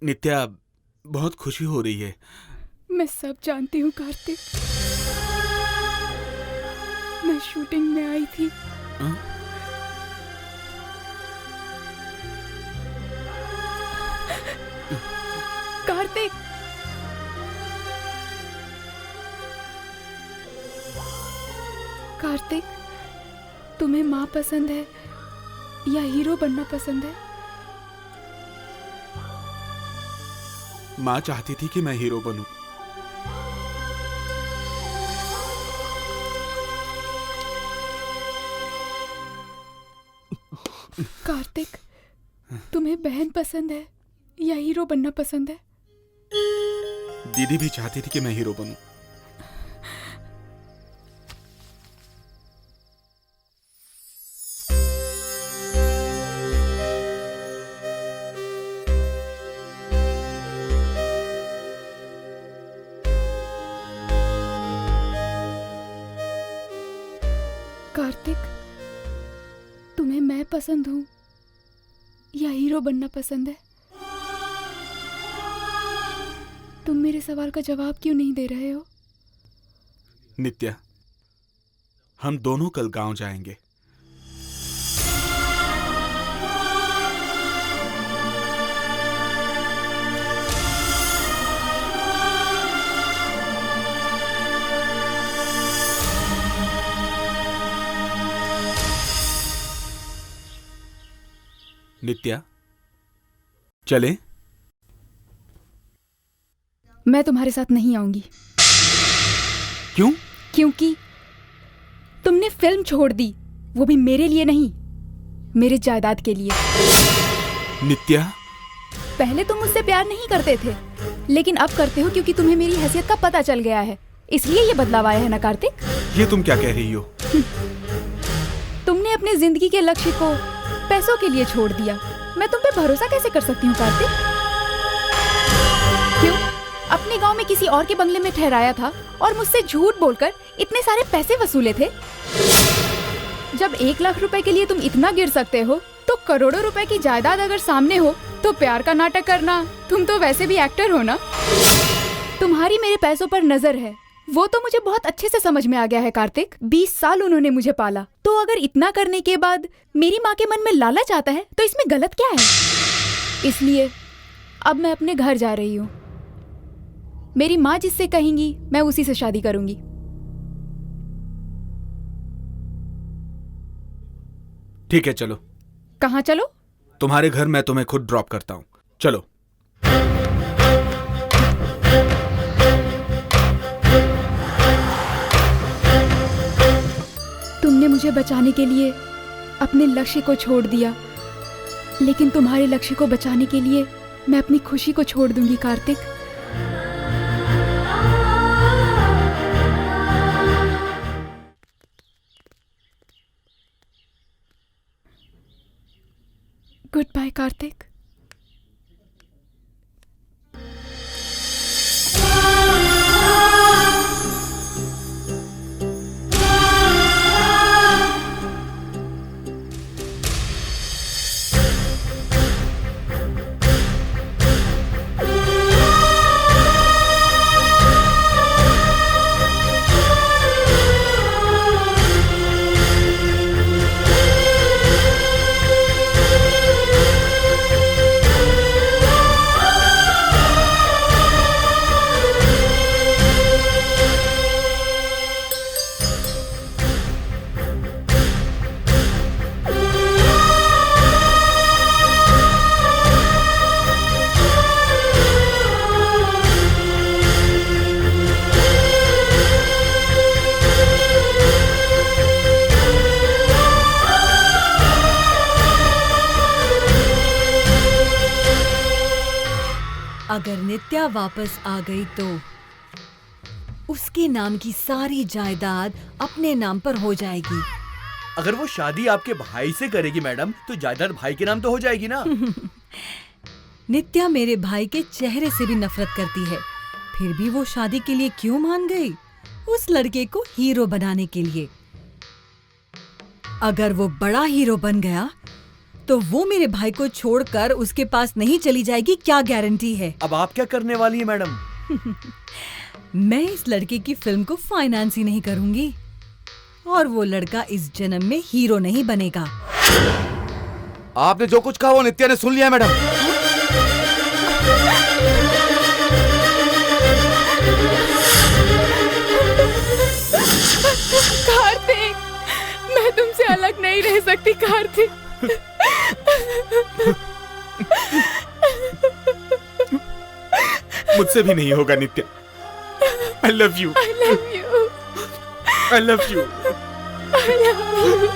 नित्या, बहुत खुशी हो रही है। मैं सब जानती हूँ कार्तिक। मैं शूटिंग में आई थी। कार्तिक, कार्तिक, तुम्हें माँ पसंद है या हीरो बनना पसंद है? माँ चाहती थी कि मैं हीरो बनूं। कार्तिक, तुम्हें बहन पसंद है या हीरो बनना पसंद है? दीदी भी चाहती थी कि मैं हीरो बनूं। कार्तिक, तुम्हें मैं पसंद हूँ या हीरो बनना पसंद है? तुम मेरे सवाल का जवाब क्यों नहीं दे रहे हो? नित्या, हम दोनों कल गांव जाएंगे। नित्या, चलें? मैं तुम्हारे साथ नहीं आऊंगी। क्यों? क्योंकि तुमने फिल्म छोड़ दी, वो भी मेरे लिए नहीं, मेरे जायदाद के लिए। नित्या, पहले तुम मुझसे प्यार नहीं करते थे, लेकिन अब करते हो क्योंकि तुम्हें मेरी हैसियत का पता चल गया है। इसलिए ये बदलाव आया है ना कार्तिक? ये तुम क्या कह रही हो? तुमने अपनी जिंदगी के लक्ष्य को पैसों के लिए छोड़ दिया। मैं तुम पे भरोसा कैसे कर सकती हूँ कार्तिक? क्यों? अपने गांव में किसी और के बंगले में ठहराया था और मुझसे झूठ बोलकर इतने सारे पैसे वसूले थे। जब 1 लाख रुपए के लिए तुम इतना गिर सकते हो, तो करोड़ों रुपए की जायदाद अगर सामने हो तो प्यार का नाटक करना, तुम तो वैसे भी एक्टर हो ना। तुम्हारी मेरे पैसों पर नजर है, वो तो मुझे बहुत अच्छे से समझ में आ गया है कार्तिक। 20 साल उन्होंने मुझे पाला, तो अगर इतना करने के बाद मेरी माँ के मन में लालच आता है तो इसमें गलत क्या है? इसलिए अब मैं अपने घर जा रही हूँ। मेरी माँ जिससे कहेंगी मैं उसी से शादी करूंगी। ठीक है, चलो। कहाँ चलो? तुम्हारे घर। मैं तुम्हें खुद ड्रॉप करता हूँ। चलो। तुमने मुझे बचाने के लिए अपने लक्ष्य को छोड़ दिया, लेकिन तुम्हारे लक्ष्य को बचाने के लिए मैं अपनी खुशी को छोड़ दूंगी कार्तिक। Good bye Kartik. अगर नित्या वापस आ गई तो उसके नाम की सारी जायदाद अपने नाम पर हो जाएगी। अगर वो शादी आपके भाई से करेगी मैडम, तो जायदाद भाई के नाम तो हो जाएगी ना। नित्या मेरे भाई के चेहरे से भी नफरत करती है, फिर भी वो शादी के लिए क्यों मान गई? उस लड़के को हीरो बनाने के लिए। अगर वो बड़ा हीरो बन गया तो वो मेरे भाई को छोड़कर उसके पास नहीं चली जाएगी, क्या गारंटी है? अब आप क्या करने वाली है मैडम? मैं इस लड़के की फिल्म को फाइनेंस ही नहीं करूंगी और वो लड़का इस जन्म में हीरो नहीं बनेगा। आपने जो कुछ कहा वो नित्या ने सुन लिया मैडम। कार्तिक, मैं तुमसे अलग नहीं रह सकती कार्तिक। मुझसे भी नहीं होगा नित्या। I love you. I love you. I love you. I love you.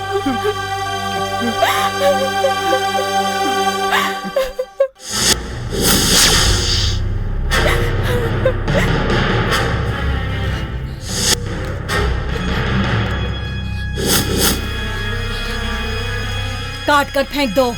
काट कर फेंक दो।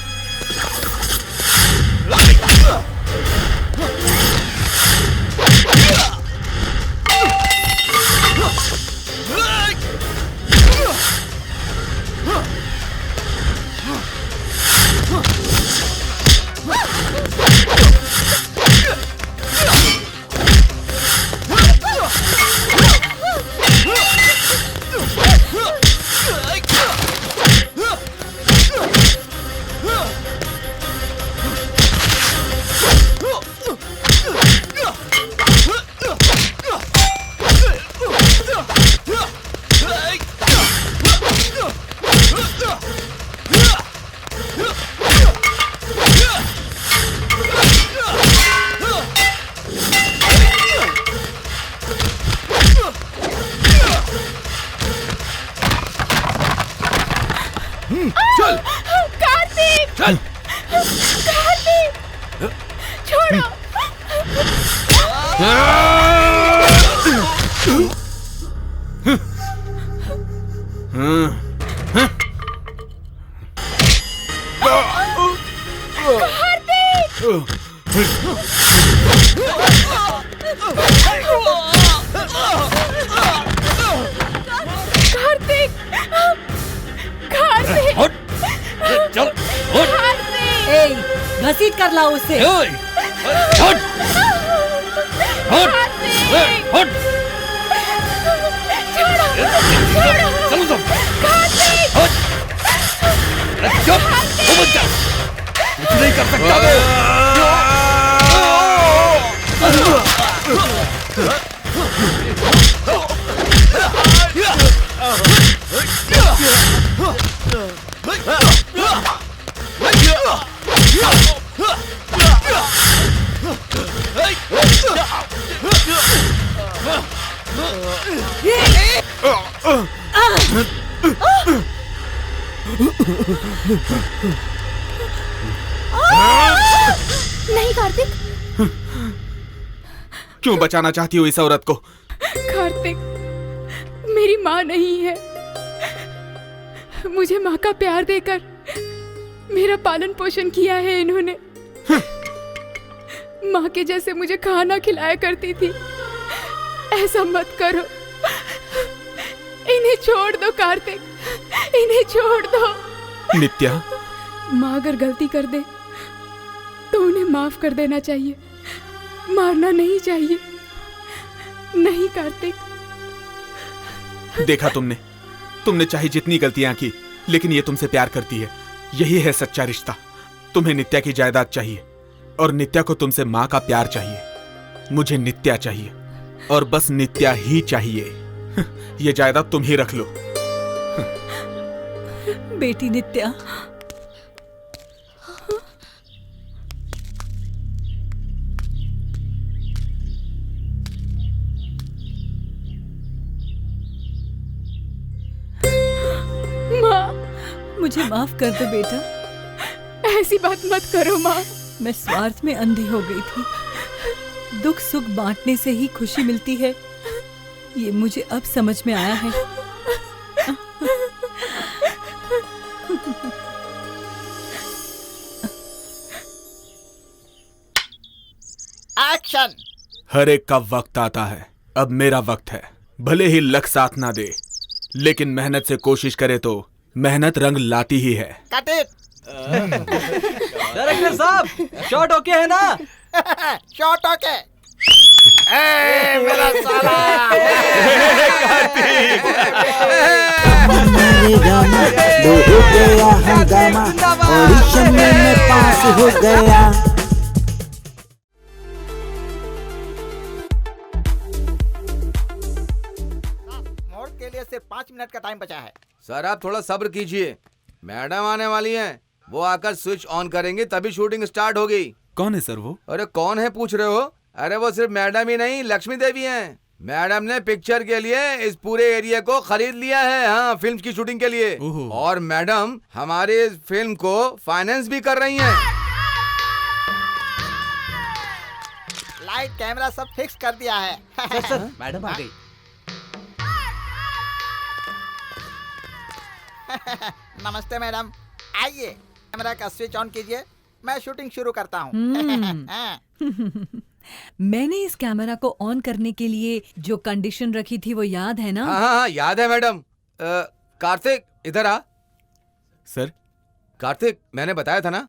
चल कार्तिक! चल। कार्तिक! छोड़ो! कार्तिक! कार्तिक! हट! चल, हट! कार्तिक! ए, घसीट कर लाओ उसे। ओए! हट! हट! ए, हट! छोड़ो! छोड़ो! चलो तुम! कार्तिक! हट! अरे चुप! वो मत जा! कुछ नहीं कर सकता मैं! नहीं कार्तिक! क्यों बचाना चाहती हो इस औरत को? कार्तिक, मेरी माँ नहीं है। मुझे माँ का प्यार देकर मेरा पालन पोषण किया है इन्होंने। माँ के जैसे मुझे खाना खिलाया करती थी। ऐसा मत करो, इन्हें छोड़ दो कार्तिक, इन्हें छोड़ दो। नित्या, माँ अगर गलती कर दे तो उन्हें माफ कर देना चाहिए, मारना नहीं चाहिए। नहीं कार्तिक। देखा तुमने चाहे जितनी गलतियां की, लेकिन ये तुमसे प्यार करती है। यही है सच्चा रिश्ता। तुम्हें नित्या की जायदाद चाहिए और नित्या को तुमसे माँ का प्यार चाहिए। मुझे नित्या चाहिए और बस नित्या ही चाहिए। ये जायदाद तुम ही रख लो। बेटी नित्या, माँ, मुझे माफ कर दो बेटा। ऐसी बात मत करो माँ। मैं स्वार्थ में अंधी हो गई थी। दुख सुख बांटने से ही खुशी मिलती है, ये मुझे अब समझ में आया है। एक्शन। हर एक का वक्त आता है। अब मेरा वक्त है। भले ही लक साथ ना दे, लेकिन मेहनत से कोशिश करे तो मेहनत रंग लाती ही है। Cut it. डायरेक्टर साहब, शॉट ओके है ना? Shot okay. मेरा साला हो गया हंगामा, ऑडिशन में मैं पास हो गया। मोड़ के लिए सिर्फ 5 मिनट का टाइम बचा है। सर आप थोड़ा सब्र कीजिए, मैडम आने वाली हैं, वो आकर स्विच ऑन करेंगे तभी शूटिंग स्टार्ट होगी। कौन है सर वो? अरे कौन है पूछ रहे हो? अरे वो सिर्फ मैडम ही नहीं, लक्ष्मी देवी हैं। मैडम ने पिक्चर के लिए इस पूरे एरिया को खरीद लिया है, हाँ, फिल्म की शूटिंग के लिए। ओहो। और मैडम हमारी इस फिल्म को फाइनेंस भी कर रही हैं। लाइट कैमरा सब फिक्स कर दिया है। सर मैडम आ गई। नमस्ते मैडम, आइए कैमरा का स्विच ऑन कीजिए, मैं शूटिंग शुरू करता हूँ। मैंने इस कैमरा को ऑन करने के लिए जो कंडीशन रखी थी वो याद है ना? हाँ हाँ हाँ, याद है मैडम। कार्तिक इधर आ। सर कार्तिक, मैंने बताया था ना,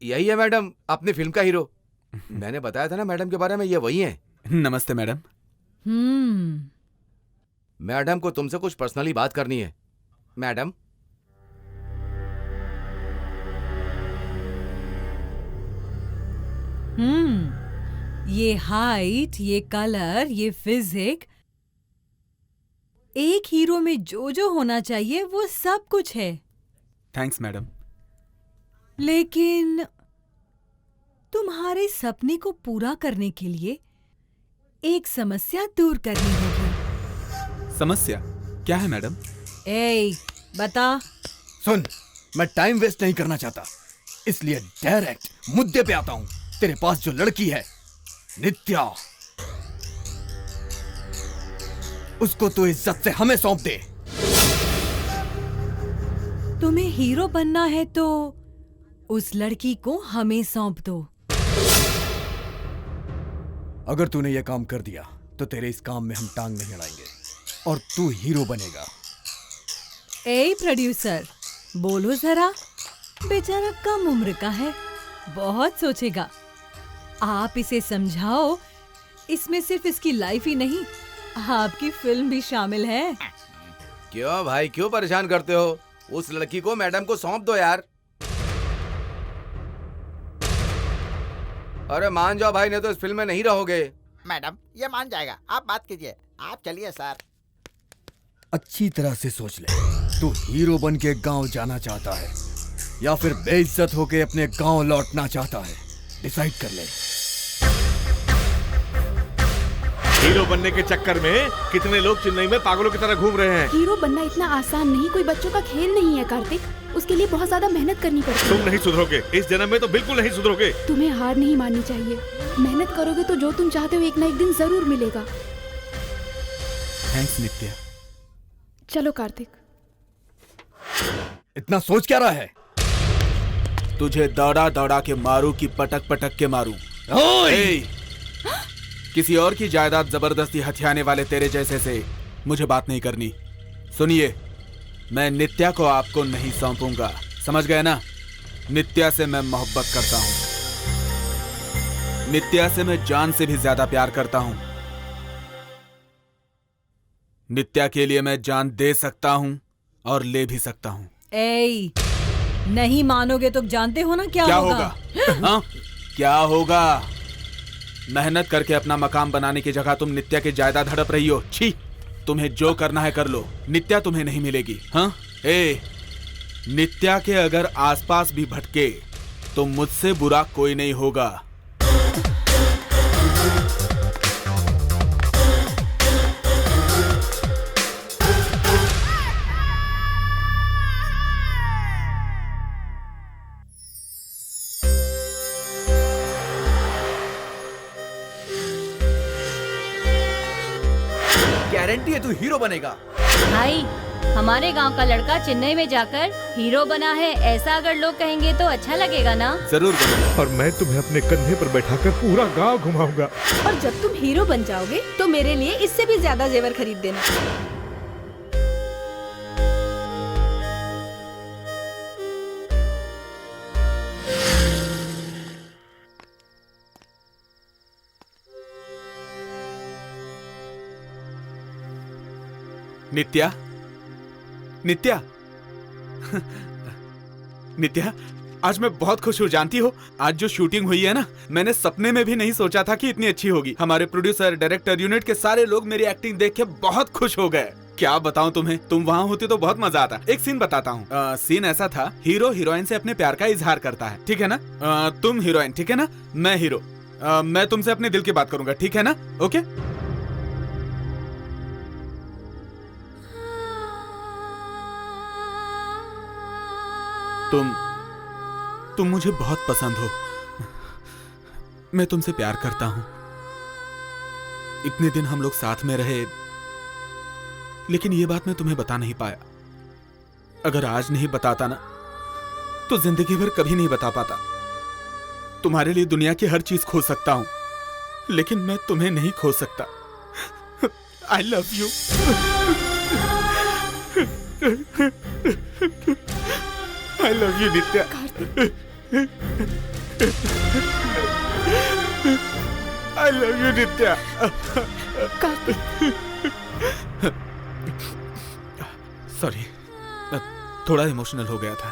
यही है मैडम अपनी फिल्म का हीरो। मैंने बताया था ना मैडम के बारे में, ये वही है। नमस्ते मैडम। मैडम को तुमसे कुछ पर्सनली बात करनी है। मैडम ये हाइट, ये कलर, ये फिजिक, एक हीरो में जो जो होना चाहिए वो सब कुछ है। Thanks madam. लेकिन तुम्हारे सपने को पूरा करने के लिए एक समस्या दूर करनी होगी। समस्या क्या है मैडम? ए, बता। सुन, मैं टाइम वेस्ट नहीं करना चाहता, इसलिए डायरेक्ट मुद्दे पे आता हूँ। तेरे पास जो लड़की है नित्या, उसको तो इज्जत से हमें सौंप दे। तुम्हें हीरो बनना है तो उस लड़की को हमें सौंप दो। अगर तूने ये काम कर दिया तो तेरे इस काम में हम टांग नहीं अड़ाएंगे और तू हीरो बनेगा। ए प्रोड्यूसर, बोलो जरा, बेचारा कम उम्र का है, बहुत सोचेगा। आप इसे समझाओ, इसमें सिर्फ इसकी लाइफ ही नहीं, आपकी फिल्म भी शामिल है। क्यों भाई, क्यों परेशान करते हो? उस लड़की को मैडम को सौंप दो यार। अरे मान जाओ भाई, नहीं तो इस फिल्म में नहीं रहोगे। मैडम ये मान जाएगा, आप बात कीजिए, आप चलिए सर। अच्छी तरह से सोच ले, तू हीरो बन के गांव जाना चाहता है या फिर बेइज्जत होके अपने गांव लौटना चाहता है, डिसाइड कर ले। हीरो बनने के चक्कर में कितने लोग चेन्नई में पागलों की तरह घूम रहे हैं। हीरो बनना इतना आसान नहीं, कोई बच्चों का खेल नहीं है कार्तिक, उसके लिए बहुत ज्यादा मेहनत करनी पड़ती है। तुम नहीं सुधरोगे, इस जन्म में तो बिल्कुल नहीं सुधरोगे। तुम्हें हार नहीं माननी चाहिए, मेहनत करोगे तो जो तुम चाहते हो एक ना एक दिन जरूर मिलेगा। थैंक्स नित्या। चलो कार्तिक। इतना सोच क्या रहा है? तुझे दौड़ा दौड़ा के मारू कि पटक पटक के मारू? ए, किसी और की जायदाद जबरदस्ती हथियाने वाले तेरे जैसे से मुझे बात नहीं करनी। सुनिए, मैं नित्या को आपको नहीं सौंपूंगा, समझ गए ना? नित्या से मैं मोहब्बत करता हूं, नित्या से मैं जान से भी ज्यादा प्यार करता हूं। नित्या के लिए मैं जान दे सकता हूं और ले भी सकता हूं। ए, नहीं मानोगे तो जानते हो ना क्या होगा? हाँ? क्या होगा? मेहनत करके अपना मकाम बनाने की जगह तुम नित्या की जायदाद हड़प रही हो। छी, तुम्हें जो करना है कर लो, नित्या तुम्हें नहीं मिलेगी। हाँ? ए, नित्या के अगर आसपास भी भटके तो मुझसे बुरा कोई नहीं होगा। गारंटी है तू हीरो बनेगा। भाई, हमारे गांव का लड़का चेन्नई में जाकर हीरो बना है, ऐसा अगर लोग कहेंगे तो अच्छा लगेगा ना? जरूर बनेगा। और मैं तुम्हें अपने कंधे पर बैठाकर पूरा गांव घुमाऊंगा। और जब तुम हीरो बन जाओगे तो मेरे लिए इससे भी ज्यादा जेवर खरीद देना। नित्या, नित्या, नित्या, आज मैं बहुत खुश हूँ। जानती हो, आज जो शूटिंग हुई है ना, मैंने सपने में भी नहीं सोचा था कि इतनी अच्छी होगी। हमारे प्रोड्यूसर, डायरेक्टर, यूनिट के सारे लोग मेरी एक्टिंग देख के बहुत खुश हो गए। क्या बताऊं तुम्हें, तुम वहाँ होते तो बहुत मजा आता। एक सीन बताता हूँ। सीन ऐसा था, हीरो हीरोइन से अपने प्यार का इजहार करता है, ठीक है ना? तुम हीरोइन, ठीक है ना? मैं हीरो। मैं तुमसे अपने दिल की बात करूंगा, ठीक है ना? ओके? तुम मुझे बहुत पसंद हो। मैं तुमसे प्यार करता हूं। इतने दिन हम लोग साथ में रहे, लेकिन ये बात मैं तुम्हें बता नहीं पाया। अगर आज नहीं बताता ना, तो जिंदगी भर कभी नहीं बता पाता। तुम्हारे लिए दुनिया की हर चीज खो सकता हूं, लेकिन मैं तुम्हें नहीं खो सकता। I love you. I love you Nitya. I love you Nitya. Sorry, थोड़ा इमोशनल हो गया था।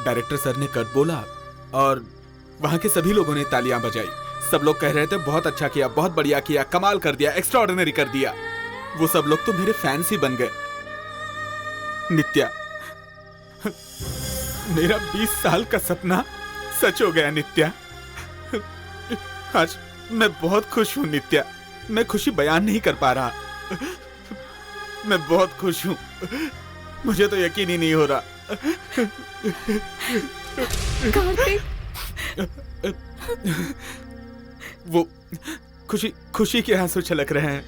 डायरेक्टर सर ने कट बोला और वहां के सभी लोगों ने तालियां बजाई। सब लोग कह रहे थे बहुत अच्छा किया, बहुत बढ़िया किया, कमाल कर दिया, एक्स्ट्राऑर्डिनरी कर दिया। वो सब लोग तो मेरे फैंस ही बन गए। नित्या, मेरा 20 साल का सपना सच हो गया नित्या। आज मैं बहुत खुश हूं नित्या। मैं खुशी बयान नहीं कर पा रहा। मैं बहुत खुश हूं। मुझे तो यकीन ही नहीं हो रहा। कार्तिक, वो खुशी के आंसू छलक रहे हैं।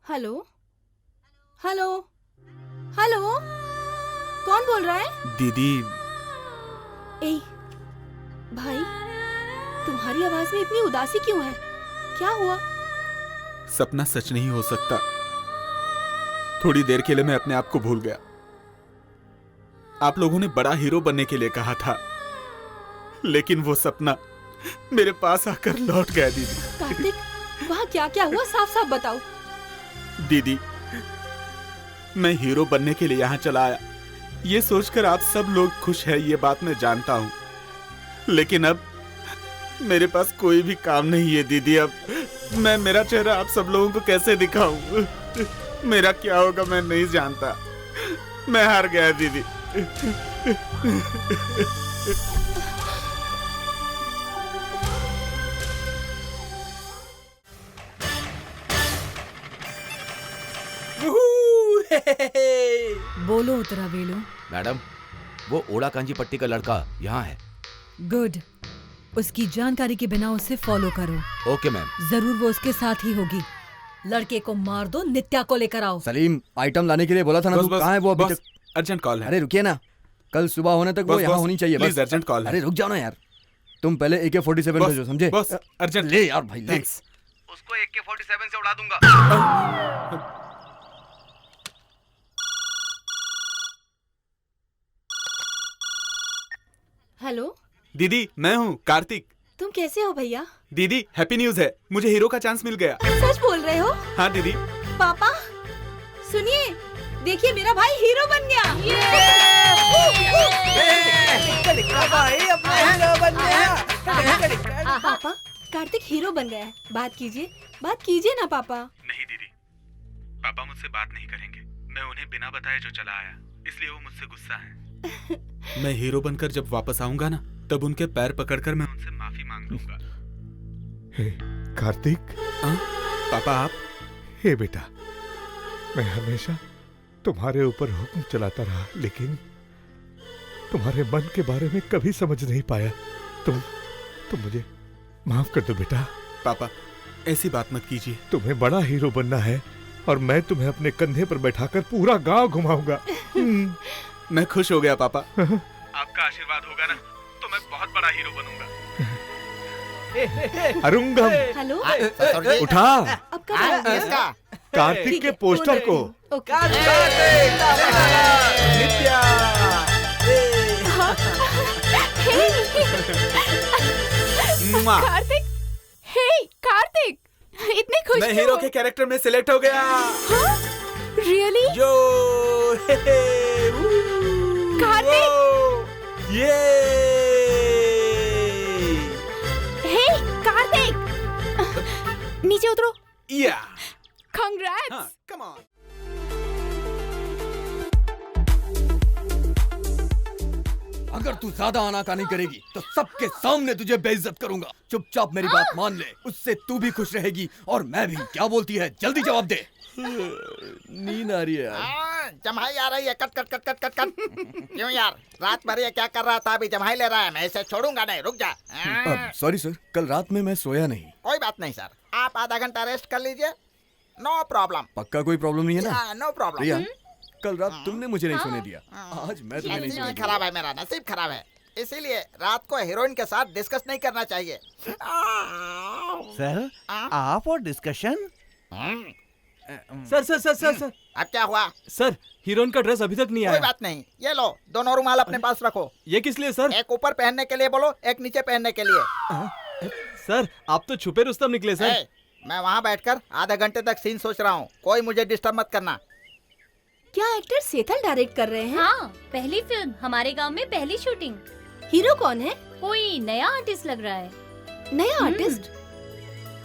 हेलो हेलो हेलो, कौन बोल रहा है? दीदी। ए भाई, तुम्हारी आवाज में इतनी उदासी क्यों है? क्या हुआ? सपना सच नहीं हो सकता। थोड़ी देर के लिए मैं अपने आप को भूल गया। आप लोगों ने बड़ा हीरो बनने के लिए कहा था, लेकिन वो सपना मेरे पास आकर लौट गया दीदी। कार्तिक, वहाँ क्या क्या हुआ, साफ साफ बताओ। दीदी, मैं हीरो बनने के लिए यहाँ चला आया, ये सोचकर आप सब लोग खुश हैं, ये बात मैं जानता हूँ। लेकिन अब मेरे पास कोई भी काम नहीं है दीदी। अब मैं मेरा चेहरा आप सब लोगों को कैसे दिखाऊं? मेरा क्या होगा मैं नहीं जानता। मैं हार गया दीदी। बोलो उत्तरा वेलू। मैडम, वो ओड़ा कांजी पट्टी का लड़का यहाँ है। गुड, उसकी जानकारी के बिना उसे फॉलो करो। Okay ma'am. जरूर वो उसके साथ ही होगी। लड़के को मार दो, नित्या को लेकर आओ। सलीम, आइटम लाने के लिए बोला था ना, तू कहाँ है? वो अभी तक अर्जेंट कॉल है। अरे रुकिए ना, कल सुबह होने तक वो यहाँ होनी चाहिए। प्लीज, अर्जेंट कॉल है। अरे रुक जाओ ना यार, तुम पहले AK-47 भेजो, समझे? बस अर्जेंट। ले यार भाई, थैंक्स। उसको AK-47 से उड़ा दूंगा। हेलो दीदी, मैं हूँ कार्तिक। तुम कैसे हो भैया? दीदी, हैप्पी न्यूज है, मुझे हीरो का चांस मिल गया। सच बोल रहे हो? हाँ दीदी। पापा सुनिए, देखिए मेरा भाई हीरो बन गया। पापा, कार्तिक हीरो बन गया है। बात कीजिए ना पापा। नहीं दीदी, पापा मुझसे बात नहीं करेंगे। मैं उन्हें बिना बताए जो चला आया, इसलिए वो मुझसे गुस्सा है। मैं हीरो बनकर जब वापस आऊंगा ना, तब उनके पैर पकड़कर मैं उनसे माफी मांग लूंगा। हे कार्तिक। पापा आप? हे बेटा, मैं हमेशा तुम्हारे ऊपर हुक्म चलाता रहा, लेकिन तुम्हारे मन के बारे में कभी समझ नहीं पाया। तुम मुझे माफ कर दो बेटा। पापा ऐसी बात मत कीजिए। तुम्हें बड़ा हीरो बनना है और मैं तुम्हें अपने कंधे पर बैठाकर पूरा गांव घुमाऊंगा। मैं खुश हो गया पापा। आपका आशीर्वाद होगा ना तो मैं बहुत बड़ा हीरो बनूंगा। अरुंगम, हेलो, उठा अब कब आओगे? इसका कार्तिक के पोस्टर को। मुआ। कार्तिक, हे कार्तिक, इतनी खुश मैं क्यों हीरो हो? के कैरेक्टर में सिलेक्ट हो गया। रियली? जो कार्तिक, ये हे कार्तिक, नीचे उतरो। या कांग्रेट्स। Come on. अगर तू ज्यादा आनाकानी करेगी तो सबके सामने तुझे बेइज्जत करूंगा। चुपचाप मेरी बात मान ले, उससे तू भी खुश रहेगी और मैं भी। क्या बोलती है, जल्दी जवाब दे। नींद आ रही है यार। जम्हाई आ रही है। Cut cut cut cut cut cut. क्यों यार, रात भर ये क्या कर रहा था? अभी जम्हाई ले रहा है। मैं इसे छोड़ूंगा नहीं, रुक जा। सॉरी सर, कल रात में मैं सोया नहीं। कोई बात नहीं सर, आप आधा घंटा रेस्ट कर लीजिए। No problem. पक्का कोई प्रॉब्लम नहीं है ना? No problem. रिया, कल रात तुमने मुझे नहीं सोने दिया, आज मैं तुम्हें नहीं सोने नसीब दूंगा। खराब है मेरा, नसीब खराब है। इसीलिए रात को हीरोइन के साथ डिस्कस नहीं करना चाहिए। सर, आप और discussion? Sir sir sir sir sir अब क्या हुआ? सर, हीरोइन का ड्रेस अभी तक नहीं कोई आया। बात नहीं, ये लो, दोनों रुमाल अपने पास रखो। ये किस लिए सर? एक ऊपर पहनने के लिए बोलो, एक नीचे पहनने के लिए। सर, आप तो छुपे रुस्तम निकले सर। ए, मैं वहाँ बैठकर आधे घंटे तक सीन सोच रहा हूँ। कोई मुझे डिस्टर्ब मत करना। क्या एक्टर सेथल डायरेक्ट कर रहे हैं? हाँ, पहली फिल्म, हमारे गांव में पहली शूटिंग। हीरो कौन है? कोई नया आर्टिस्ट लग रहा है। नया आर्टिस्ट?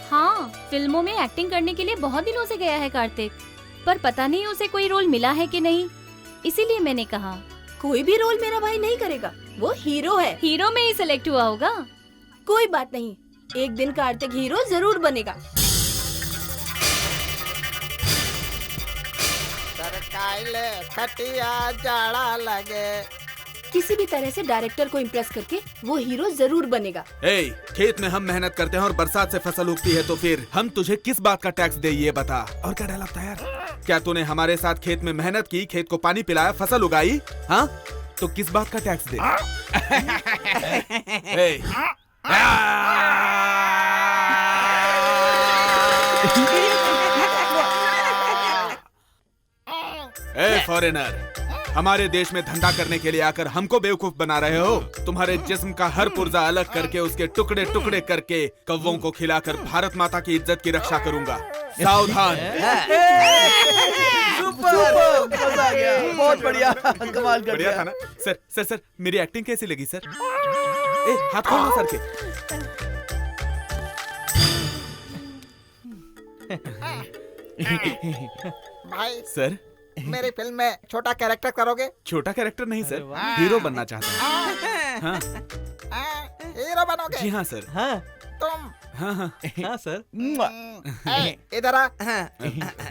हाँ, फिल्मों में एक्टिंग करने के लिए बहुत दिनों से गया है कार्तिक, पर पता नहीं उसे कोई रोल मिला है कि नहीं, इसीलिए मैंने कहा। कोई भी रोल मेरा भाई नहीं करेगा, वो हीरो है। हीरो में ही सिलेक्ट हुआ होगा। कोई बात नहीं, एक दिन कार्तिक हीरो जरूर बनेगा। सरकाइले खटिया जाड़ा लगे। किसी भी तरह से डायरेक्टर को इम्प्रेस करके वो हीरो जरूर बनेगा। ए, खेत में हम मेहनत करते हैं और बरसात से फसल उगती है, तो फिर हम तुझे किस बात का टैक्स दे, ये बता। और क्या डायलॉग था यार? क्या तूने हमारे साथ खेत में मेहनत की, खेत को पानी पिलाया, फसल उगाई, हाँ? तो किस बात का टैक्स दे? ए फॉरेनर, हमारे देश में धंधा करने के लिए आकर हमको बेवकूफ बना रहे हो? तुम्हारे जिस्म का हर पुर्जा अलग करके उसके टुकड़े टुकड़े करके कौवों को खिलाकर भारत माता की इज्जत की रक्षा करूंगा। सावधान। मजा आ गया, बहुत बढ़िया, कमाल कर बढ़िया था ना? सर सर सर, मेरी एक्टिंग कैसी लगी सर? ए, हाथ खोलो सर के। भाई सर, मेरी फिल्म में छोटा कैरेक्टर करोगे? छोटा कैरेक्टर नहीं सर, हीरो बनना चाहता हूँ। हाँ। हीरो बनोगे? जी हाँ सर। हाँ तुम? हाँ हाँ हाँ सर। इधर आ।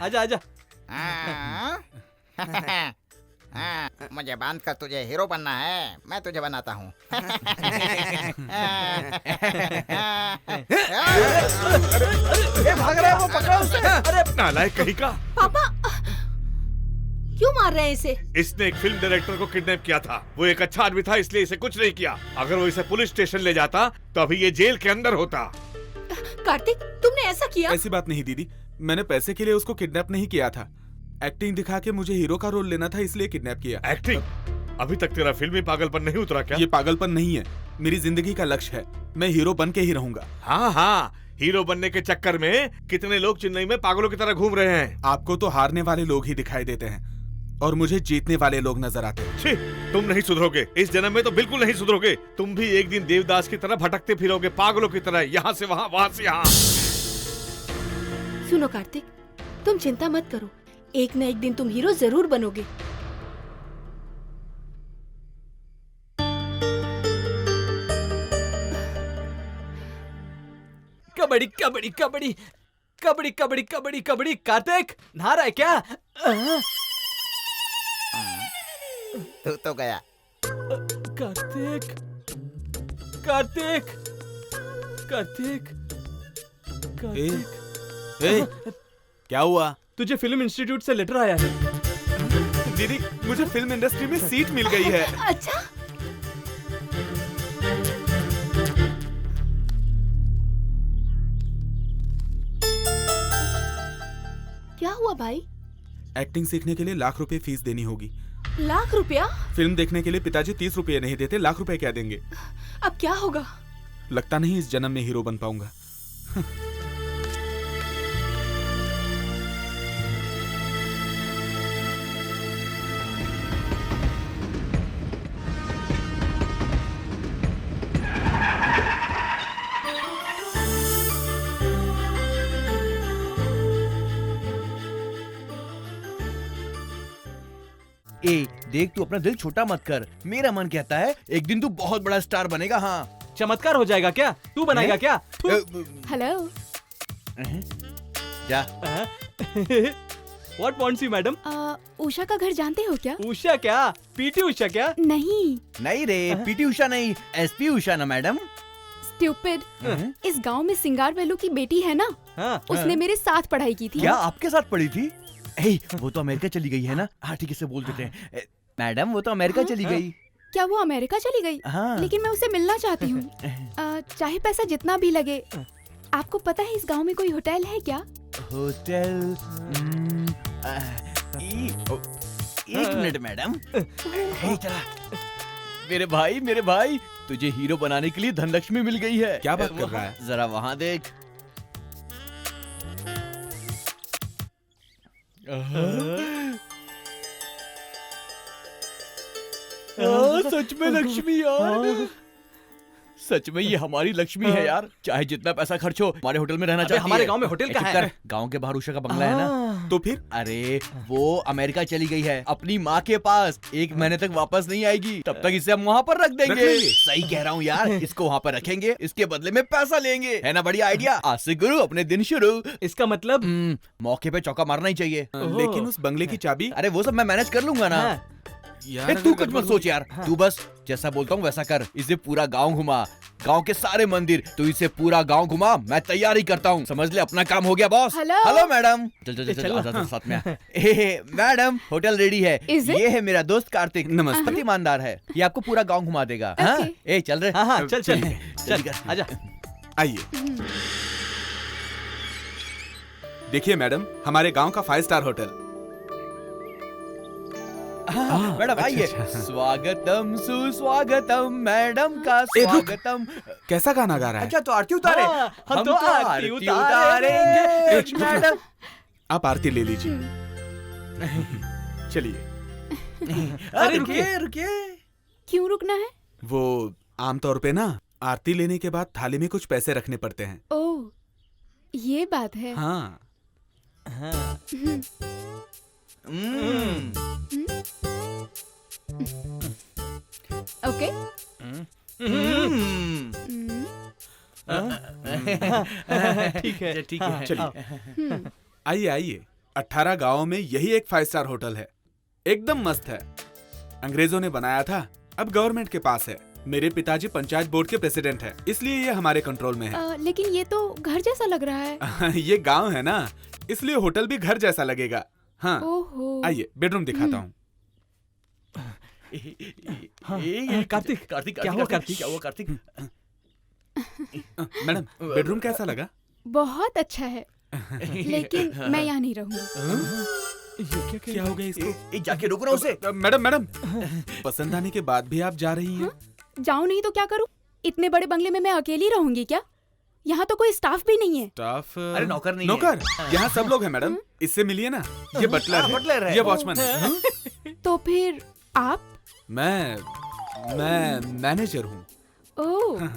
आजा आजा। मुझे बांध कर तुझे हीरो बनना है, मैं तुझे बनाता हूँ। भाग रहा है वो, पकड़ो उसे। अरे नालायक कहीं का। पापा क्यों मार रहे हैं इसे? इसने एक फिल्म डायरेक्टर को किडनैप किया था। वो एक अच्छा आदमी था, इसलिए इसे कुछ नहीं किया। अगर वो इसे पुलिस स्टेशन ले जाता तो अभी ये जेल के अंदर होता। कार्तिक, तुमने ऐसा किया? ऐसी बात नहीं दीदी, मैंने पैसे के लिए उसको किडनैप नहीं किया था। एक्टिंग दिखा के मुझे हीरो का रोल लेना था, इसलिए किडनैप किया। एक्टिंग? अभी तक तेरा फिल्मी पागलपन नहीं उतरा क्या? ये पागलपन नहीं है, मेरी जिंदगी का लक्ष्य है। मैं हीरो बन के ही रहूंगा। हाँ हाँ, हीरो बनने के चक्कर में कितने लोग चेन्नई में पागलों की तरह घूम रहे हैं। आपको तो हारने वाले लोग ही दिखाई देते हैं और मुझे जीतने वाले लोग नजर आते हैं। छी, तुम नहीं सुधरोगे, इस जन्म में तो बिल्कुल नहीं सुधरोगे। तुम भी एक दिन देवदास की तरह भटकते फिरोगे, पागलों की तरह, यहाँ से वहाँ, वहाँ से यहाँ। सुनो कार्तिक, तुम चिंता मत करो, एक न एक दिन तुम हीरो जरूर बनोगे। कबड्डी कबड्डी कबड्डी कबड्डी कबड्डी कबड्डी कबड्डी। कार्तिक नहा रहा है क्या? तू तो गया। कार्तिक, कार्तिक, कार्तिक, ए, कार्तिक। ए, क्या हुआ? तुझे फिल्म इंस्टीट्यूट से लेटर आया है। दीदी, मुझे फिल्म इंडस्ट्री में सीट मिल गई है। अच्छा, क्या हुआ भाई? एक्टिंग सीखने के लिए लाख रुपए फीस देनी होगी। लाख रुपया? फिल्म देखने के लिए पिताजी 30 रुपए नहीं देते, लाख रुपए क्या देंगे? अब क्या होगा? लगता नहीं इस जन्म में हीरो बन पाऊंगा। ए देख, तू अपना दिल छोटा मत कर। मेरा मन कहता है एक दिन तू बहुत बड़ा स्टार बनेगा। हाँ, चमत्कार हो जाएगा क्या? तू बनाएगा क्या? हेलो, जा। What wants you, madam? Usha का घर जानते हो क्या? उषा क्या? पीटी उषा क्या? नहीं, नहीं रे, पीटी उषा नहीं, एसपी उषा ना मैडम। स्टूपिड। इस गांव में सिंगार वेलू की बेटी है ना, उसने मेरे साथ पढ़ाई की थी। क्या आपके साथ पढ़ी थी? ए, वो तो अमेरिका चली गई है ना। हाँ ठीक है, से बोल देते हैं। मैडम वो तो अमेरिका चली गई। क्या वो अमेरिका चली गई? हाँ। लेकिन मैं उसे मिलना चाहती हूँ। चाहे पैसा जितना भी लगे। आपको पता है इस गांव में कोई होटल है क्या? होटल? एक मिनट मैडम। चला। मेरे भाई तुझे हीरो बनाने के लिए धनलक्ष्मी मिल गई है। क्या बात कर रहा है? जरा वहाँ देख। सच में लक्ष्मी यार, सच में ये हमारी लक्ष्मी है यार। चाहे जितना पैसा खर्च हो, हमारे होटल में रहना चाहती है। हमारे गांव में होटल कहाँ है? गांव के बाहर उषा का बंगला है ना। तो फिर? अरे वो अमेरिका चली गई है अपनी माँ के पास। 1 महीने तक वापस नहीं आएगी, तब तक इसे हम वहाँ पर रख देंगे। सही कह रहा हूँ यार, इसको वहाँ पर रखेंगे, इसके बदले में पैसा लेंगे। है ना बढ़िया आइडिया? आज से गुरु अपने दिन शुरू। इसका मतलब मौके पे चौका मारना ही चाहिए। लेकिन उस बंगले की चाबी? अरे वो सब मैं मैनेज कर लूंगा ना। यार तू कुछ मत सोच यार, तू बस जैसा बोलता हूँ वैसा कर। इसे पूरा गांव घुमा, गांव के सारे मंदिर, तू इसे पूरा गांव घुमा। मैं तैयारी करता हूँ, समझ ले अपना काम हो गया बॉस। Hello madam. चल आजा साथ में। मैडम होटल रेडी है। ये है मेरा दोस्त कार्तिक। नमस्ते। बहुत ईमानदार है, ये आपको पूरा गाँव घुमा देगा। ए चल रहे। हाँ चल आजा। आइए। देखिए मैडम, हमारे गांव का 5 स्टार होटल। मैडम आइए। स्वागतम सुस्वागतम, मैडम का स्वागतम। कैसा गाना गा रहा है? अच्छा तो आरती उतारे। हम तो आरती उतारेंगे। मैडम आप आरती ले लीजिए। चलिए। अरे रुकिए। क्यों रुकना है? वो आमतौर पे ना आरती लेने के बाद थाली में कुछ पैसे रखने पड़ते हैं। ओह, ये बात है। हाँ। ओके। ठीक है चलिए। आइए। 18 गांवों में यही एक 5 स्टार होटल है। एकदम मस्त है। अंग्रेजों ने बनाया था, अब गवर्नमेंट के पास है। मेरे पिताजी पंचायत बोर्ड के प्रेसिडेंट हैं, इसलिए ये हमारे कंट्रोल में है। लेकिन ये तो घर जैसा लग रहा है। ये गांव है ना, इसलिए होटल भी घर जैसा लगेगा। हाँ। ओहो। आइए बेडरूम दिखाता हूँ। कार्तिक क्या हुआ? कार्तिक मैडम बेडरूम कैसा लगा? बहुत अच्छा है, लेकिन मैं यहाँ नहीं रहूंगी। क्या हो गया इसको? जाके रोको ना उसे। मैडम पसंद आने के बाद भी आप जा रही हैं? जाऊँ नहीं तो क्या करूँ? इतने बड़े बंगले में मैं अकेली रहूंगी क्या? यहाँ तो कोई स्टाफ भी नहीं है। स्टाफ? अरे नौकर नहीं नौकर? यहाँ सब लोग हैं मैडम, इससे मिलिए ना। ये बटलर है, ये वॉचमैन है। तो फिर आप? मैं मैनेजर हूँ। ओह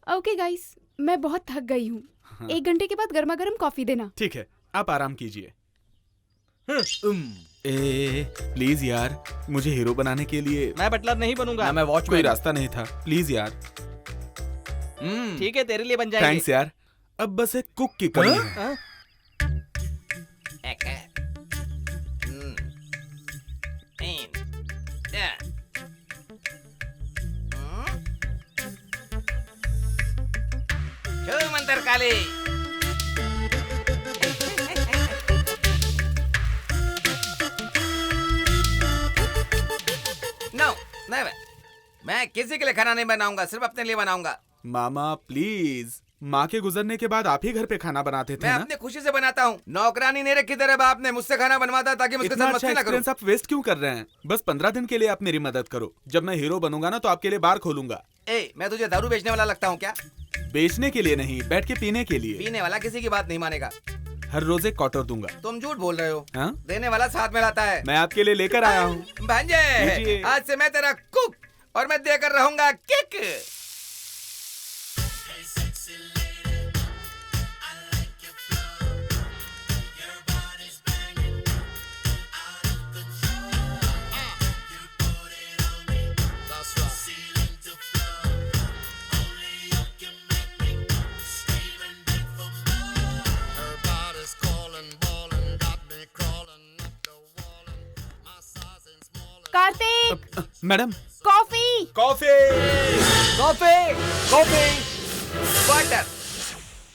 ओके गाइस, मैं बहुत थक गई हूँ। 1 घंटे के बाद गर्मा गर्म कॉफी देना। ठीक है, आप आराम कीजिए। प्लीज यार, मुझे हीरो बनाने के लिए। मैं बटलर नहीं बनूंगा। मैं वॉचमैन। कोई रास्ता नहीं था, प्लीज यार। ठीक है, तेरे लिए बन जाएगी। थैंक्स यार, अब बस एक कुक की कमी है। वाली। नो नेवर, मैं किसी के लिए खाना नहीं बनाऊंगा, सिर्फ अपने लिए बनाऊंगा। मामा प्लीज, माँ के गुजरने के बाद आप ही घर पे खाना बनाते थे मैं ना? अपनी खुशी से बनाता हूँ। नौकरानी नहीं रखी तेरे बाप ने, मुझसे खाना बनवाता ताकि मुझके इतना साथ अच्छा मस्ती ना करूं। एक्सपीरियंस आप वेस्ट क्यों कर रहे हैं? बस 15 दिन के लिए आप मेरी मदद करो। जब मैं हीरो बनूंगा ना तो आपके लिए बार खोलूंगा। ए, मैं तुझे दारू बेचने वाला लगता हूँ क्या? बेचने के लिए नहीं, बैठ के पीने के लिए। पीने वाला किसी की बात नहीं मानेगा। हर रोज एक क्वार्टर दूंगा। तुम झूठ बोल रहे हो। हाँ? देने वाला साथ में लाता है। मैं आपके लिए लेकर आया हूँ। भांजे, लीजिए। आज से मैं तेरा कुक और मैं देकर रहूंगा kick. Kartik, madam, coffee. Coffee. Coffee coffee. Quarter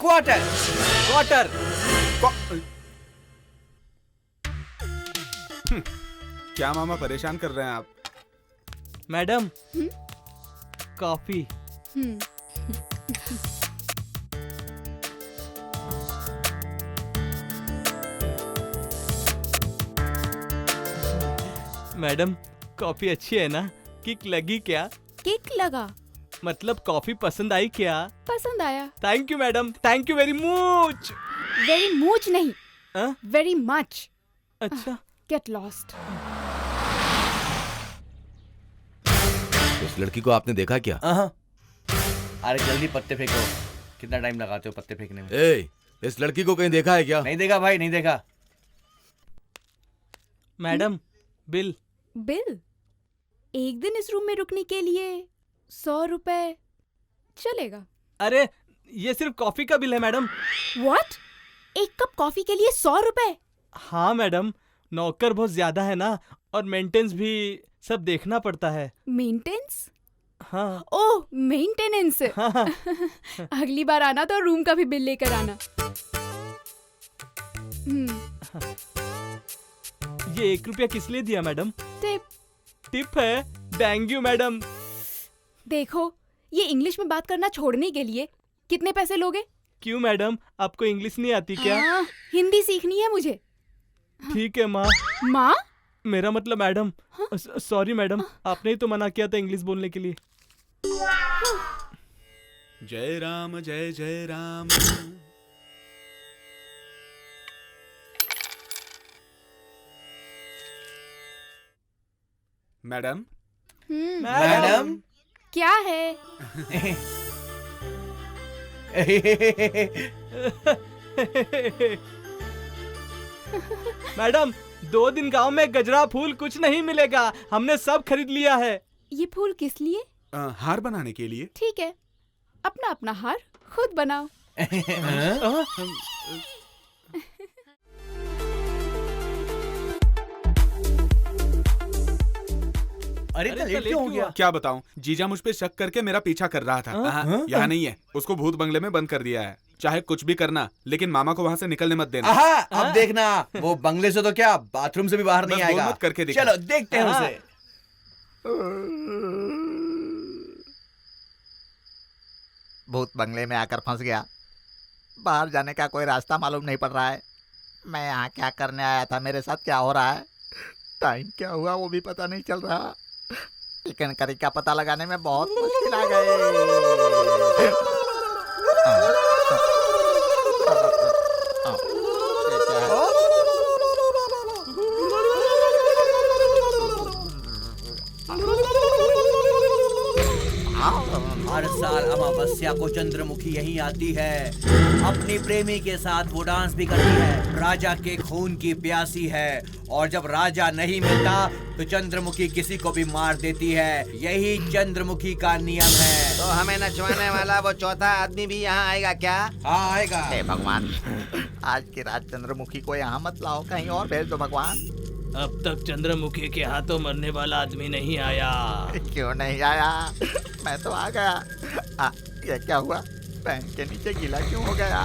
quarter quarter. क्या मामा परेशान कर रहे हैं आप? Madam, coffee. मैडम, कॉफी अच्छी है ना? किक लगी क्या? किक लगा? मतलब कॉफी पसंद आई क्या? पसंद आया। Thank you madam, thank you very much. Very much नहीं, वेरी मच। अच्छा, गेट लॉस्ट। इस लड़की को आपने देखा क्या? अरे जल्दी पत्ते फेंको। कितना टाइम लगाते हो पत्ते फेंकने में? ए, इस लड़की को कहीं देखा है क्या? नहीं देखा भाई, नहीं देखा। Madam, bill. बिल? एक दिन इस रूम में रुकने के लिए 100 रुपए चलेगा? अरे ये सिर्फ कॉफी का बिल है मैडम। What? एक कप कॉफी के लिए 100 रुपए? हाँ मैडम, नौकर बहुत ज्यादा है ना, और मेंटेनेंस भी सब देखना पड़ता है। मेंटेनेंस? हाँ। ओह, मेंटेनेंस। हाँ। अगली बार आना तो रूम का भी बिल लेकर आना। ये 1 रुपया किस लिए दिया मैडम? टिप। टिप है? Thank you madam. देखो, ये इंग्लिश में बात करना छोड़ने के लिए कितने पैसे लोगे? क्यों मैडम, आपको इंग्लिश नहीं आती क्या? हिंदी सीखनी है मुझे। ठीक है माँ। माँ? मेरा मतलब मैडम। सॉरी मैडम, आपने ही तो मना किया था इंग्लिश बोलने के लिए। जय राम जय जय राम। मैडम। मैडम। क्या है? मैडम, 2 दिन गांव में गजरा फूल कुछ नहीं मिलेगा, हमने सब खरीद लिया है। ये फूल किस लिए? हार बनाने के लिए। ठीक है, अपना अपना हार खुद बनाओ। अरे इतना लेट क्यों हो गया? क्या बताऊं, जीजा मुझ पे शक करके मेरा पीछा कर रहा था। यहाँ नहीं है, उसको भूत बंगले में बंद कर दिया है। चाहे कुछ भी करना, लेकिन मामा को वहाँ से निकलने मत देना। अब देखना, वो बंगले से तो क्या बाथरूम से भी बाहर नहीं आएगा। मत करके देखो। चलो देखते हैं उसे। भूत बंगले में आकर फंस गया। बाहर जाने का कोई रास्ता मालूम नहीं पड़ रहा है। मैं यहाँ क्या करने आया था, मेरे साथ क्या हो रहा है, टाइम क्या हुआ वो भी पता नहीं चल रहा। चिकन करी का पता लगाने में बहुत मुश्किल आ गए। हर साल अमावस्या को चंद्रमुखी यहीं आती है। अपनी प्रेमी के साथ वो डांस भी करती है। राजा के खून की प्यासी है, और जब राजा नहीं मिलता तो चंद्रमुखी किसी को भी मार देती है। यही चंद्रमुखी का नियम है। तो हमें नचवाने वाला वो चौथा आदमी भी यहाँ आएगा क्या? हाँ आएगा। हे भगवान, आज की रात चंद्रमुखी को यहाँ मत लाओ, कहीं और भेज दो भगवान। अब तक चंद्रमुखी के हाथों मरने वाला आदमी नहीं आया। क्यों नहीं आया? मैं तो आ गया। ये क्या हुआ? पैंट के नीचे गीला क्यों हो गया?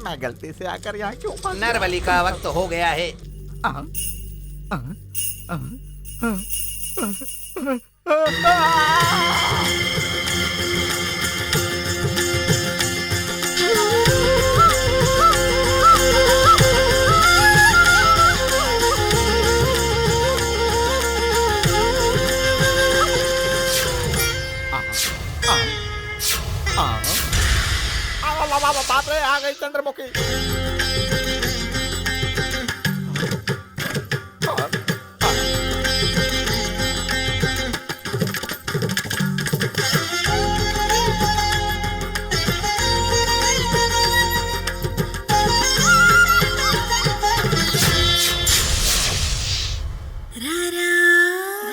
मैं गलती से आकर यहाँ क्यों फंस गया? नरबली का वक्त हो गया है। बाप रे, आ गई चंद्रमुखी।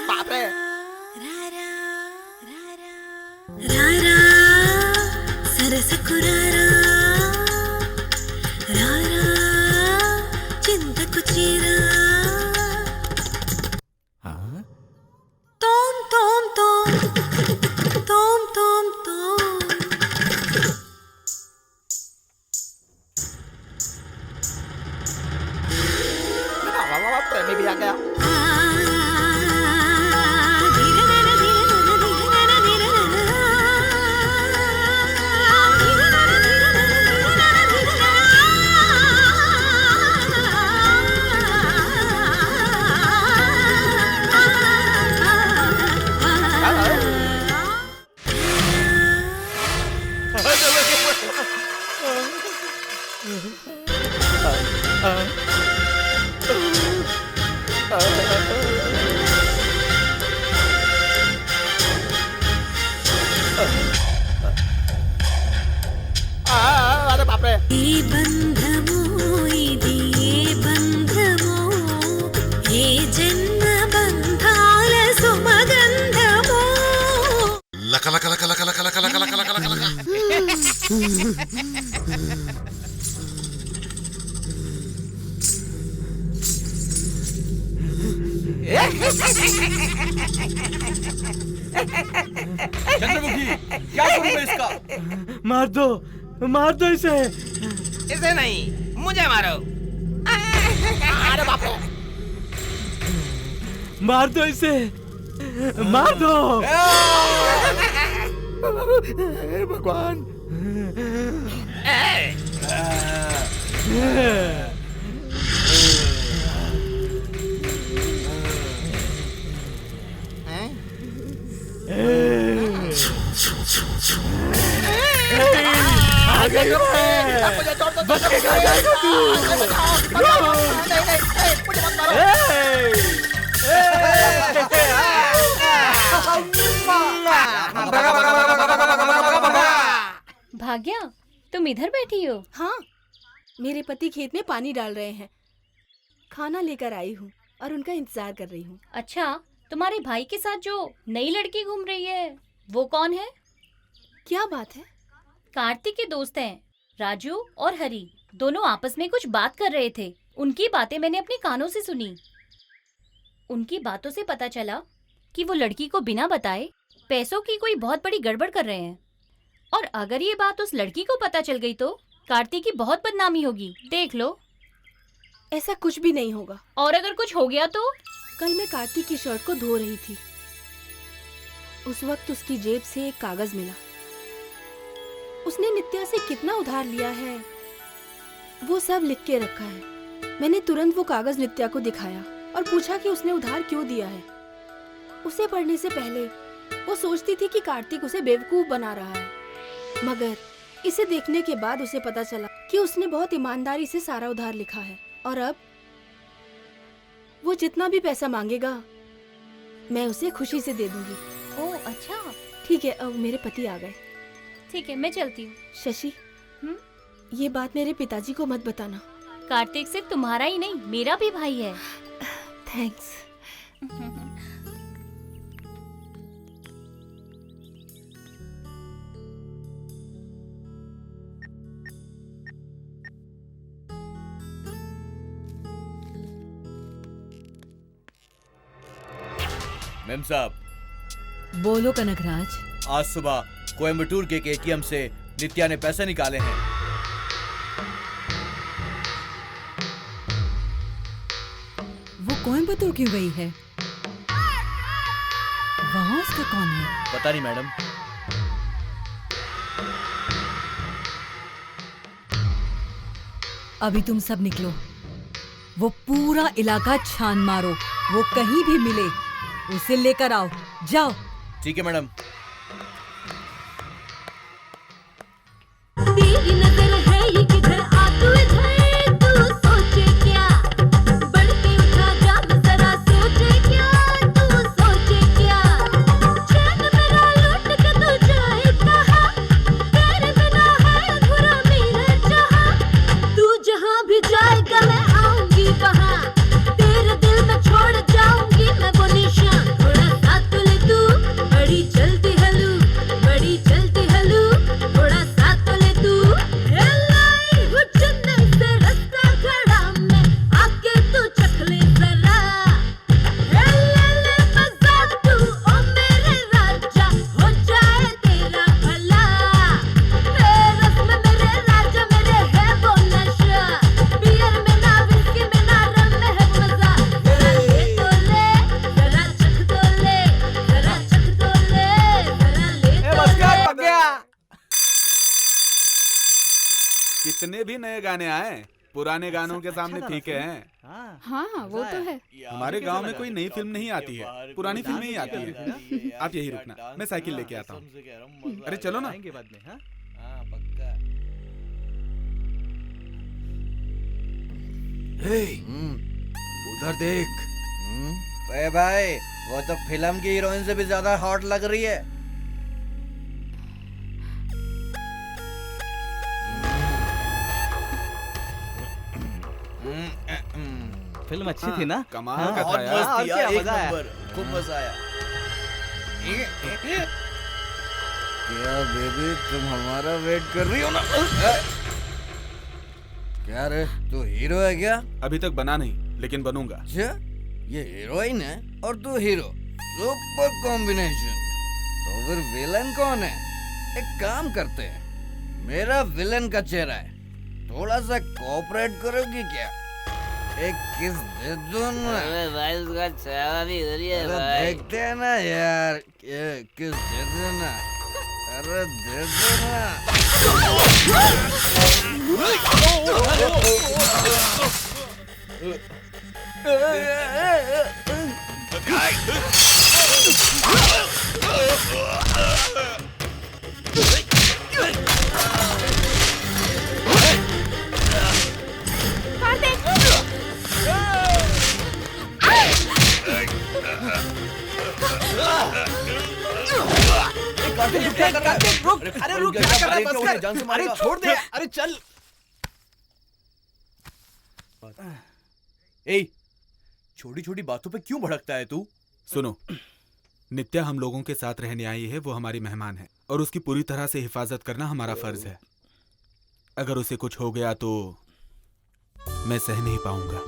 बाप रे, सरस कुरारा रारा चिंत कुचीरा तोम तोम तोम तोम तोम तोम। प्रेमी भी आ गया। अरे बाप रे। ये बंधमो इदी ये बंधमो ये जन्म बंधाल सुमगंधमो। लका लका लका लका लका लका लका लका लका लका। चंद्रमुखी, क्या करूं मैं इसका? मार दो इसे। इसे नहीं, मुझे मारो। अरे बाप रे। मार दो इसे, मार दो। भगवान। भाग्या, तुम इधर बैठी हो? हाँ, मेरे पति खेत में पानी डाल रहे हैं। खाना लेकर आई हूँ और उनका इंतजार कर रही हूँ। अच्छा, तुम्हारे भाई के साथ जो नई लड़की घूम रही है वो कौन है? क्या बात है? कार्तिक के दोस्त हैं, राजू और हरी। दोनों आपस में कुछ बात कर रहे थे। उनकी बातें मैंने अपने कानों से सुनी। उनकी बातों से पता चला कि वो लड़की को बिना बताए पैसों की कोई बहुत बड़ी गड़बड़ कर रहे हैं। और अगर ये बात उस लड़की को पता चल गई तो कार्तिक की बहुत बदनामी होगी। देख लो। ऐसा कुछ भी नहीं होगा। और अगर कुछ हो गया तो? कल मैं कार्तिक की शर्ट को धो रही थी। उस वक्त उसकी जेब से एक कागज मिला। उसने नित्या से कितना उधार लिया है वो सब लिख के रखा है। मैंने तुरंत वो कागज नित्या को दिखाया और पूछा कि उसने उधार क्यों दिया है। उसे पढ़ने से पहले वो सोचती थी कि कार्तिक उसे बेवकूफ बना रहा है, मगर इसे देखने के बाद उसे पता चला कि उसने बहुत ईमानदारी से सारा उधार लिखा है। और अब वो जितना भी पैसा मांगेगा मैं उसे खुशी से दे दूंगी। ओह अच्छा। ठीक है, अब मेरे पति आ गए। ठीक है, मैं चलती हूँ। शशि, ये बात मेरे पिताजी को मत बताना। कार्तिक सिर्फ तुम्हारा ही नहीं, मेरा भी भाई है। थैंक्स। मैम साहब। बोलो कनकराज। आज सुबह कोयम्बटूर के एटीएम से नित्या ने पैसे निकाले हैं। वो कोयम्बतूर क्यों गई है? वहाँ उसका कौन है? पता नहीं मैडम। अभी तुम सब निकलो, वो पूरा इलाका छान मारो, वो कहीं भी मिले उसे लेकर आओ, जाओ। ठीक है मैडम। तेरी नजर है ये किधर आ तू इधर, तू सोचे क्या, बढ़ के उठा जाम जरा सोचे क्या, तू सोचे क्या, चैन मेरा लूट के तू जाए कहाँ, तेरे बिना है अधूरा मेरा जहाँ, तू जहाँ भी जाएगा मैं आऊंगी वहाँ, तेरे दिल में छोड़ जाऊंगी मैं वो निशान, थोड़ा साथ ले तू, बड़ी चलती हलू, बड़ी चलती हलू, थोड़ा साथ ले तू, लाई हूँ चेन्नई से रास्ता खड़ा मैं, आके तू चख ले जरा, ले ले मजा तू ओ मेरे राजा, हो जाए तेरा भला, रस में मेरे राजा मेरे है वो नशा, बियर में ना विस्की में ना रम में है मजा, जरा ले तो ले, जरा चख तो ले, जरा चख तो ले, जरा ले तो ले। कितने भी नए गाने आए, पुराने गानों के सामने फीके हैं। हाँ वो तो है। हमारे गांव में कोई नई फिल्म नहीं आती है, पुरानी फिल्में ही आती है। आप यही रुकना, मैं साइकिल लेके आता हूँ। अरे चलो ना। उधर देख। भाई वो तो फिल्म की हीरोइन से भी ज्यादा हॉट लग रही है। फिल्म अच्छी थी ना? कमाल का था यार। मस्त यार, एक मजा आया। नंबर, खूब मजा आया। क्या बेबी तुम हमारा वेट कर रही हो ना? क्या रे तू हीरो है क्या? अभी तक बना नहीं, लेकिन बनूंगा। अच्छा ये हीरोइन है और तू हीरो, सुपर कॉम्बिनेशन। तो फिर विलन कौन है? एक काम करते हैं, मेरा विलन का चेहरा है, थोड़ा सा कोऑपरेट करोगी क्या? एक किस दे दो ना। अरे भाई उसका चेहरा भी इधर ही है अरे भाई। देखते हैं ना यार, ये किस दे दो ना। अरे दे दो ना। अरे रुक, क्या कर रहा है? बस कर। अरे छोड़ दे, अरे चल। ए, छोटी छोटी बातों पे क्यों भड़कता है तू? सुनो, नित्या हम लोगों के साथ रहने आई है, वो हमारी मेहमान है और उसकी पूरी तरह से हिफाजत करना हमारा फर्ज है। अगर उसे कुछ हो गया तो मैं सह नहीं पाऊंगा।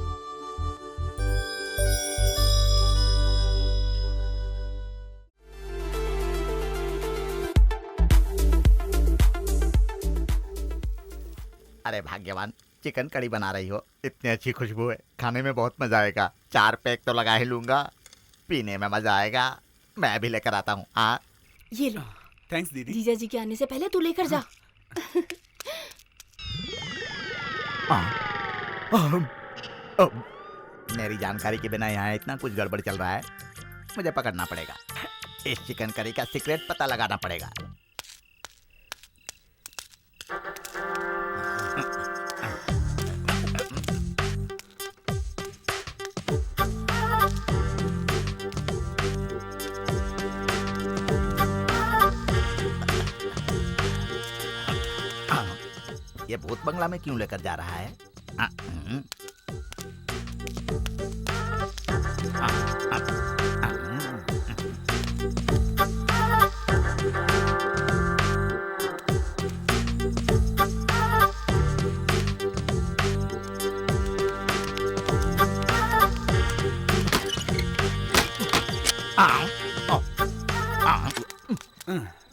अरे भाग्यवान, चिकन कड़ी बना रही हो, इतनी अच्छी खुशबू है, खाने में बहुत मजा आएगा। 4 पैक तो लगा ही लूंगा, पीने में मजा आएगा। मैं भी लेकर आता हूँ। हाँ ये लो। थैंक्स दीदी। जीजा जी के आने से पहले तू लेकर जा। मेरी जानकारी के बिना यहाँ इतना कुछ गड़बड़ चल रहा है, मुझे पकड़ना पड़ेगा। इस चिकन करी का सीक्रेट पता लगाना पड़ेगा। ये भूत बंगला में क्यों लेकर जा रहा है?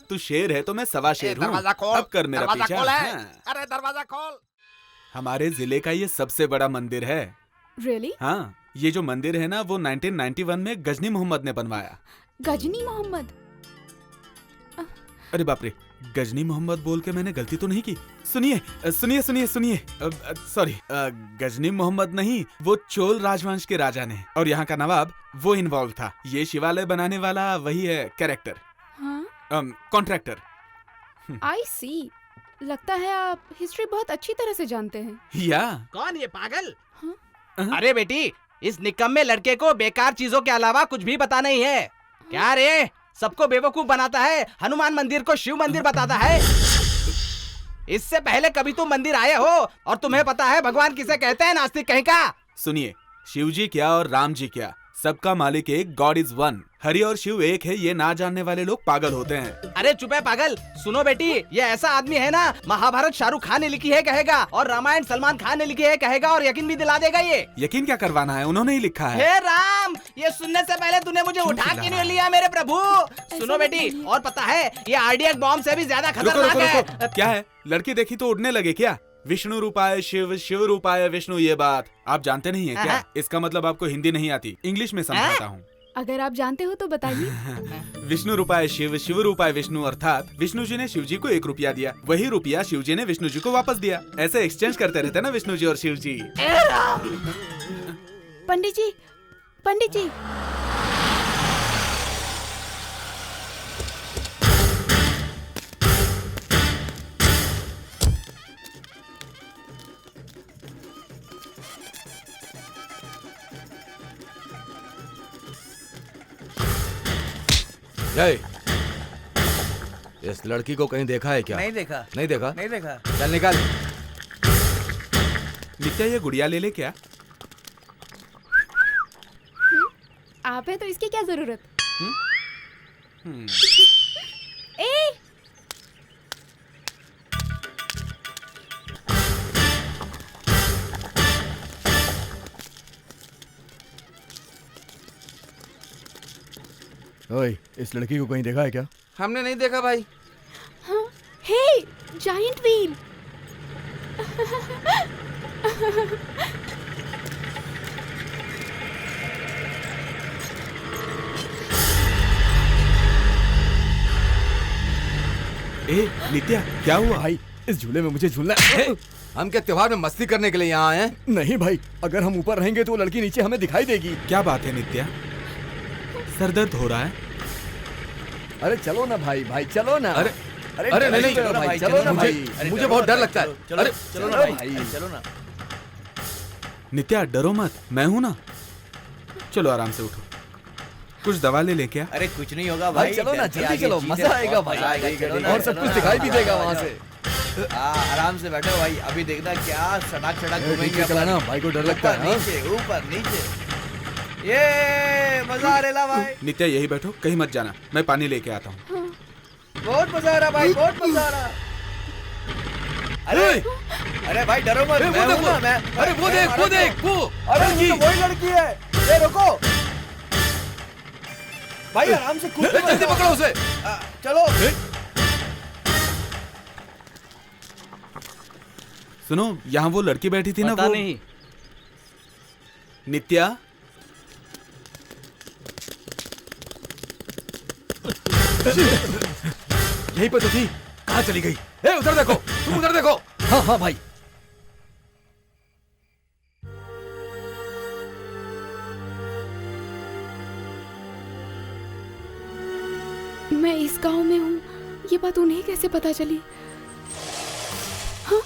तू शेर है तो मैं सवा शेर हूँ। दरवाजा खोल, अब कर मेरा दरवाजा पीछा। खोल है। हाँ। अरे दरवाजा खोल। हमारे जिले का ये सबसे बड़ा मंदिर है। रियली? हाँ, ये जो मंदिर है ना वो 1991 में गजनी मोहम्मद ने बनवाया। गजनी मोहम्मद? अरे बाप रे, गजनी मोहम्मद बोल के मैंने गलती तो नहीं की? सुनिए सुनिए सुनिए सुनिए, सॉरी, गजनी मोहम्मद नहीं, वो चोल राजवंश के राजा ने, और यहाँ का नवाब वो इन्वॉल्व था। ये शिवालय बनाने वाला वही है कैरेक्टर, हाँ? कॉन्ट्रैक्टर। आई सी। लगता है आप हिस्ट्री बहुत अच्छी तरह से जानते हैं। या कौन ये पागल? हाँ? अरे बेटी, इस निकम्मे लड़के को बेकार चीजों के अलावा कुछ भी पता नहीं है। क्या रे, सबको बेवकूफ बनाता है, हनुमान मंदिर को शिव मंदिर बताता है। इससे पहले कभी तुम मंदिर आए हो और तुम्हें पता है भगवान किसे कहते हैं? नास्तिक कहीं का। सुनिए, शिव जी क्या और राम जी क्या, सबका मालिक एक, गॉड इज वन। हरि और शिव एक है, ये ना जानने वाले लोग पागल होते हैं। अरे चुप है पागल। सुनो बेटी, ये ऐसा आदमी है ना, महाभारत शाहरुख खान ने लिखी है कहेगा, और रामायण सलमान खान ने लिखी है कहेगा, और यकीन भी दिला देगा ये। यकीन क्या करवाना है, उन्होंने ही लिखा है। हे राम, ये सुनने से पहले तूने मुझे उठा क्यों नहीं लिया मेरे प्रभु? सुनो बेटी, और पता है ये आरडीएक्स बॉम्ब से भी ज्यादा रुको खतरनाक रुको है। रुको, क्या है, लड़की देखी तो उड़ने लगे क्या? विष्णु रूपाय शिव, शिव रूपाय विष्णु, ये बात आप जानते नहीं है क्या? इसका मतलब आपको हिंदी नहीं आती, इंग्लिश में समझाता हूँ। अगर आप जानते हो तो बताइए। विष्णु रूपाय शिव, शिव रूपाय विष्णु, अर्थात विष्णु जी ने शिव जी को 1 रुपया दिया, वही रुपया शिव जी ने विष्णु जी को वापस दिया। ऐसे एक्सचेंज करते रहते ना विष्णु जी और शिव जी। पंडित जी, पंडित जी। इस लड़की को कहीं देखा है क्या? नहीं देखा। नहीं देखा? नहीं देखा। चल निकल। नित्या, ये गुड़िया ले ले क्या? आप है तो इसकी क्या जरूरत? ए! ओए, इस लड़की को कहीं देखा है क्या? हमने नहीं देखा भाई। हाँ? हे, जायंट व्हील। ए नित्या, क्या हुआ भाई? इस झूले में मुझे झूलना है। हम क्या त्योहार में मस्ती करने के लिए यहाँ आए हैं? नहीं भाई, अगर हम ऊपर रहेंगे तो वो लड़की नीचे हमें दिखाई देगी। क्या बात है नित्या, सर दर्द हो रहा है? अरे चलो ना भाई, भाई चलो ना। अरे अरे नहीं चलो ना भाई, चलो ना भाई। मुझे बहुत डर लगता है। अरे चलो ना भाई, चलो ना। नित्या डरो मत, मैं हूं ना। चलो आराम से उठो, कुछ दवा ले क्या? अरे कुछ नहीं होगा भाई, भाई। चलो ना, जल्दी चलो, मजा आएगा भाई। और सब कुछ दिखाई भी देगा वहाँ से। आराम से बैठो भाई, अभी देखना क्या सड़क सड़क घूमेंगे। चलाना, भाई को डर लगता है। नीचे ऊपर नीचे, ये मजा आ रहा भाई। नित्या यही बैठो, कहीं मत जाना, मैं पानी लेके आता हूँ। बहुत मजा आ रहा भाई, बहुत मजा आ रहा। अरे भाई डरो मत, मैं हूं ना, मैं। अरे वो देख, वो देख, वो। अरे वही लड़की है। ये रुको भाई, आराम से कूद। जल्दी पकड़ो उसे। चलो। सुनो, यहाँ वो लड़की बैठी थी ना, पता वो नहीं। नित्या, यहीं पर तो थी, कहाँ चली गई? ए उधर देखो, तुम उधर देखो। हाँ हाँ भाई। मैं इस गांव में हूँ, ये बात उन्हें कैसे पता चली? हाँ?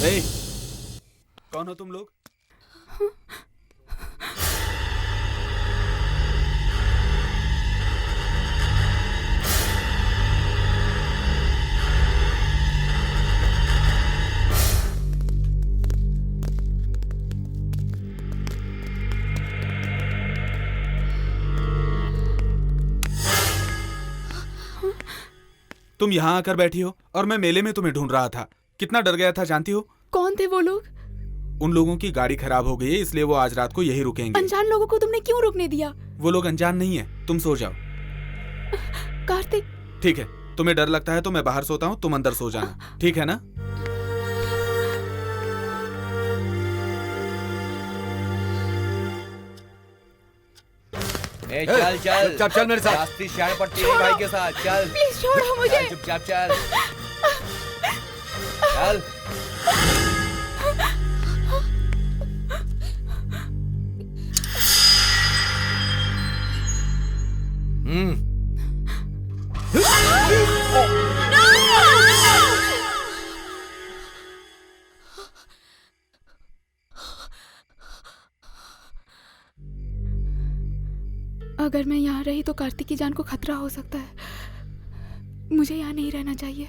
ए, कौन हो तुम लोग? तुम यहाँ आकर बैठी हो और मैं मेले में तुम्हें ढूंढ रहा था। कितना डर गया था जानती हो? कौन थे वो लोग? उन लोगों की गाड़ी खराब हो गई है, इसलिए वो आज रात को यही रुकेंगे। अनजान लोगों को तुमने क्यों रुकने दिया? वो लोग अनजान नहीं है, तुम सो जाओ। कार्तिक। ठीक है, तुम्हें डर लगता है तो मैं बाहर सोता हूँ, तुम अंदर सो जाना, ठीक है ना? ए, चल चल चुपचाप चल मेरे साथ। रास्ते शान पट्टी है भाई के साथ, चल प्लीज छोड़ो मुझे। चल, चुपचाप चल चल। अगर मैं यहाँ रही तो कार्तिक की जान को खतरा हो सकता है। मुझे यहाँ नहीं रहना चाहिए।